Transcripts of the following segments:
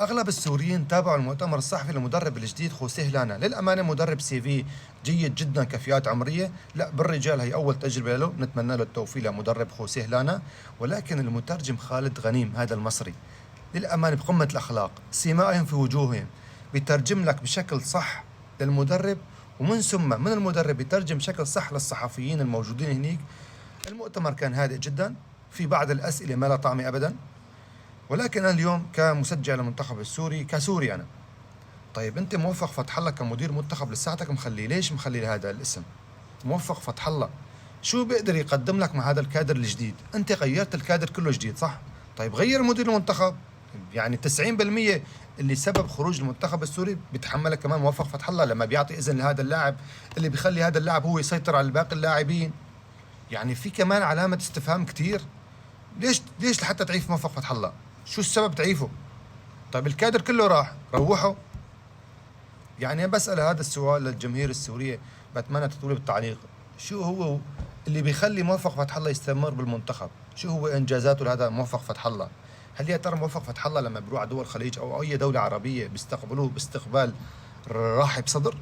اغلب السوريين تابعوا المؤتمر الصحفي للمدرب الجديد خوسيه هلانا. للامانه مدرب سي في جيد جدا كفئات عمريه، لا بالرجال هي اول تجربه له، نتمنى له التوفيق لمدرب خوسيه هلانا. ولكن المترجم خالد غنيم هذا المصري للامانه بقمه الاخلاق، سيمائهم في وجوههم، بيترجم لك بشكل صح للمدرب، ومن ثم من المدرب يترجم بشكل صح للصحفيين الموجودين هنيك. المؤتمر كان هادئ جدا، في بعض الاسئله ما لها طعمه ابدا. ولكن أنا اليوم كمشجع للمنتخب السوري كسوري أنا، طيب أنت موفق فتح الله كمدير منتخب لساتك مخليه، ليش مخلي هذا الاسم موفق فتح الله؟ شو بيقدر يقدم لك مع هذا الكادر الجديد؟ أنت غيرت الكادر كله جديد صح؟ طيب غير مدير المنتخب، يعني 90% اللي سبب خروج المنتخب السوري بيتحملها كمان موفق فتح الله لما بيعطي إذن لهذا اللاعب اللي بيخلي هذا اللاعب هو يسيطر على باقي اللاعبين. يعني في كمان علامة استفهام كتير. ليش لحتى تعيف موفق فتح الله؟ شو السبب تعيفه؟ طيب الكادر كله راح، روحوا. يعني بسأل هذا السؤال للجماهير السورية، بتمنى تقولوا بالتعليق شو هو اللي بيخلي موفق فتح الله يستمر بالمنتخب؟ شو هو انجازاته لهذا موفق فتح الله؟ هل يا ترى موفق فتح الله لما بيروح على دول الخليج او اي دولة عربية بيستقبلوه باستقبال رحب صدر؟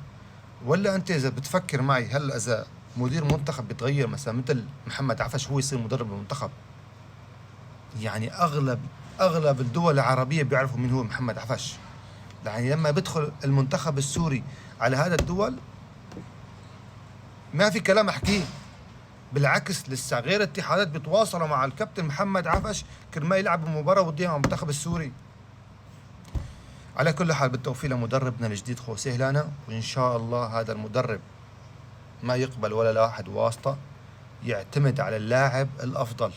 ولا انت اذا بتفكر معي هلا اذا مدير منتخب بيتغير مثلا مثل محمد عفش هو يصير مدرب المنتخب، يعني اغلب الدول العربيه بيعرفوا مين هو محمد عفش. يعني لما بدخل المنتخب السوري على هذا الدول ما في كلام احكيه، بالعكس لسه غير الاتحادات بيتواصلوا مع الكابتن محمد عفش كرمال يلعب المباراه وديها مع المنتخب السوري. على كل حال بالتوفيق لمدربنا الجديد خوسيه هلانا، وان شاء الله هذا المدرب ما يقبل ولا لاحد واسطه، يعتمد على اللاعب الافضل.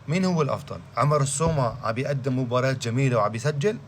مين هو الافضل؟ عمر السومه عم بيقدم مباريات جميله وعم بيسجل،